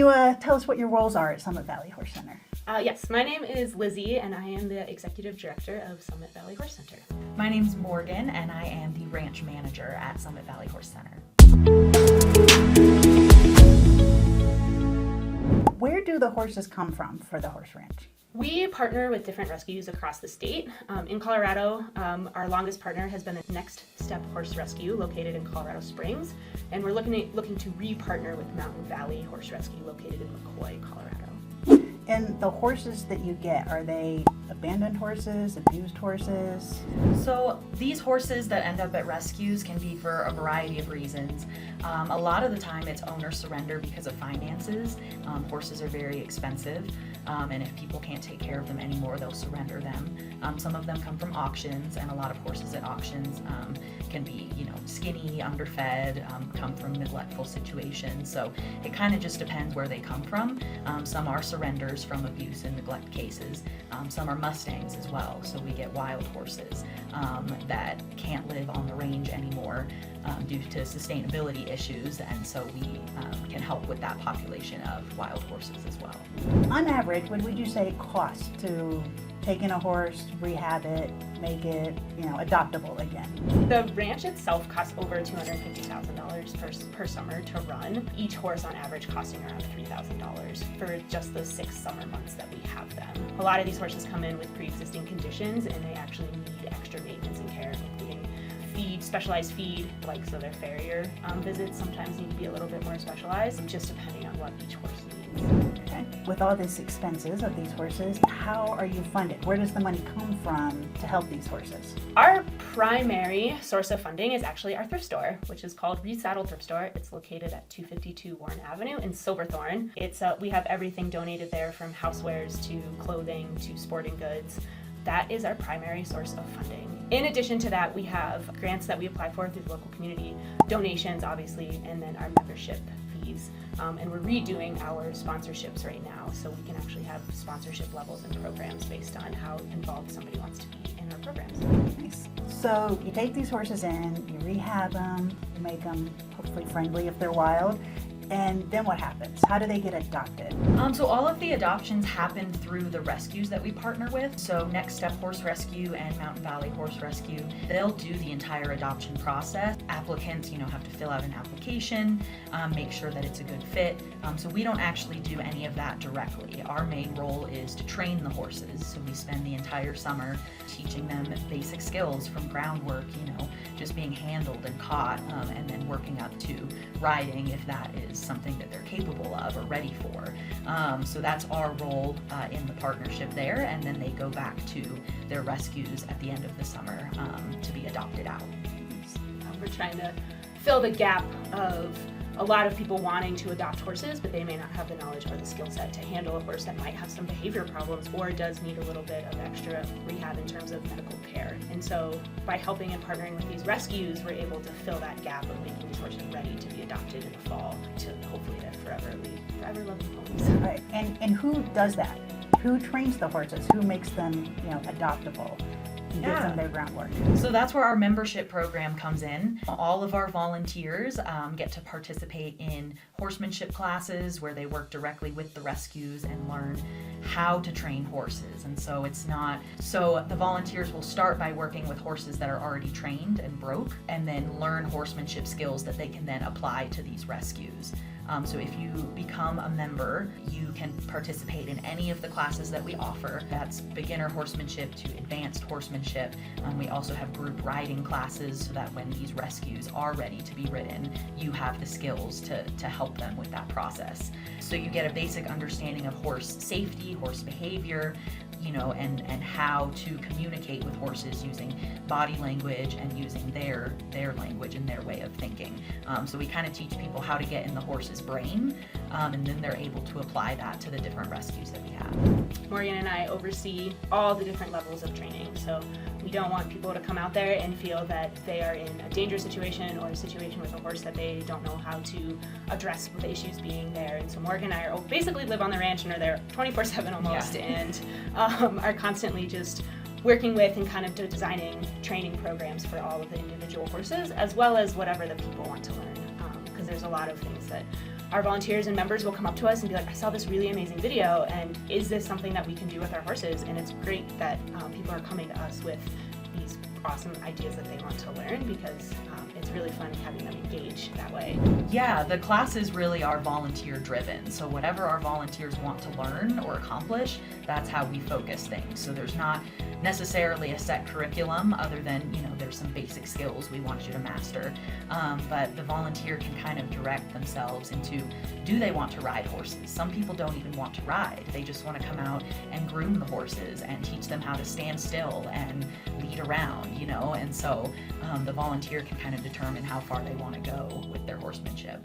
you tell us what your roles are at Summit Valley Horse Center? Yes, my name is Lizzie, and I am the Executive Director of Summit Valley Horse Center. My name's Morgan, and I am the Ranch Manager at Summit Valley Horse Center. Where do the horses come from for the horse ranch? We partner with different rescues across the state. In Colorado, our longest partner has been the Next Step Horse Rescue, located in Colorado Springs, and we're looking to re-partner with Mountain Valley Horse Rescue, located in McCoy, Colorado. And the horses that you get, are they abandoned horses, abused horses? So these horses that end up at rescues can be for a variety of reasons. A lot of the time it's owner surrender because of finances. Horses are very expensive, and if people can't take care of them anymore, they'll surrender them. Some of them come from auctions, and a lot of horses at auctions can be, skinny, underfed, come from neglectful situations. So it kind of just depends where they come from. Some are surrenders from abuse and neglect cases. Some are Mustangs as well. So we get wild horses that can't live on the range anymore due to sustainability issues, and so we can help with that population of wild horses as well. On average, what would you say it costs to take in a horse, rehab it, make it, adoptable again? The ranch itself costs over $250,000 per summer to run. Each horse on average costing around $3,000 for just the 6 summer months that we have them. A lot of these horses come in with pre-existing conditions, and they actually need extra maintenance and care, including feed, specialized feed, so their farrier visits sometimes need to be a little bit more specialized, just depending on what each horse needs. Okay. With all these expenses of these horses, how are you funded? Where does the money come from to help these horses? Our primary source of funding is actually our thrift store, which is called Resaddle Thrift Store. It's located at 252 Warren Avenue in Silverthorne. We have everything donated there, from housewares to clothing to sporting goods. That is our primary source of funding. In addition to that, we have grants that we apply for through the local community, donations obviously, and then our membership fees. And we're redoing our sponsorships right now, so we can actually have sponsorship levels and programs based on how involved somebody wants to be in our programs. Nice. So you take these horses in, you rehab them, you make them hopefully friendly if they're wild, and then what happens? How do they get adopted? So all of the adoptions happen through the rescues that we partner with. So Next Step Horse Rescue and Mountain Valley Horse Rescue, they'll do the entire adoption process. Applicants, have to fill out an application, make sure that it's a good fit. So we don't actually do any of that directly. Our main role is to train the horses. So we spend the entire summer teaching them basic skills from groundwork, just being handled and caught, and then working up to riding if that is something that they're capable of or ready for. So that's our role in the partnership there, and then they go back to their rescues at the end of the summer to be adopted out. We're trying to fill the gap of a lot of people wanting to adopt horses, but they may not have the knowledge or the skill set to handle a horse that might have some behavior problems or does need a little bit of extra rehab in terms of medical care. And so by helping and partnering with these rescues, we're able to fill that gap of making these horses ready to be adopted in the fall to hopefully their forever loving homes. Right. And who does that? Who trains the horses? Who makes them, adoptable? And gives them their groundwork. So that's where our membership program comes in. All of our volunteers get to participate in horsemanship classes where they work directly with the rescues and learn how to train horses. And so the volunteers will start by working with horses that are already trained and broke, and then learn horsemanship skills that they can then apply to these rescues. So if you become a member, you can participate in any of the classes that we offer. That's beginner horsemanship to advanced horsemanship. We also have group riding classes so that when these rescues are ready to be ridden, you have the skills to help them with that process. So you get a basic understanding of horse safety, horse behavior, and how to communicate with horses using body language and using their language and their way of thinking. So we kind of teach people how to get in the horse's brain, and then they're able to apply that to the different rescues that we have. Morgan and I oversee all the different levels of training. So we don't want people to come out there and feel that they are in a dangerous situation or a situation with a horse that they don't know how to address with the issues being there. And so Morgan and I basically live on the ranch and are there 24/7 almost, and are constantly just working with and kind of designing training programs for all of the individual horses, as well as whatever the people want to learn, because there's a lot of things that our volunteers and members will come up to us and be like, I saw this really amazing video, and is this something that we can do with our horses? And it's great that people are coming to us with these awesome ideas that they want to learn, because it's really fun having them engage that way. Yeah, the classes really are volunteer driven. So whatever our volunteers want to learn or accomplish, that's how we focus things. So there's not necessarily a set curriculum other than, there's some basic skills we want you to master. But the volunteer can kind of direct themselves into, do they want to ride horses? Some people don't even want to ride. They just want to come out and groom the horses and teach them how to stand still and lead around, and so the volunteer can kind of determine how far they want to go with their horsemanship.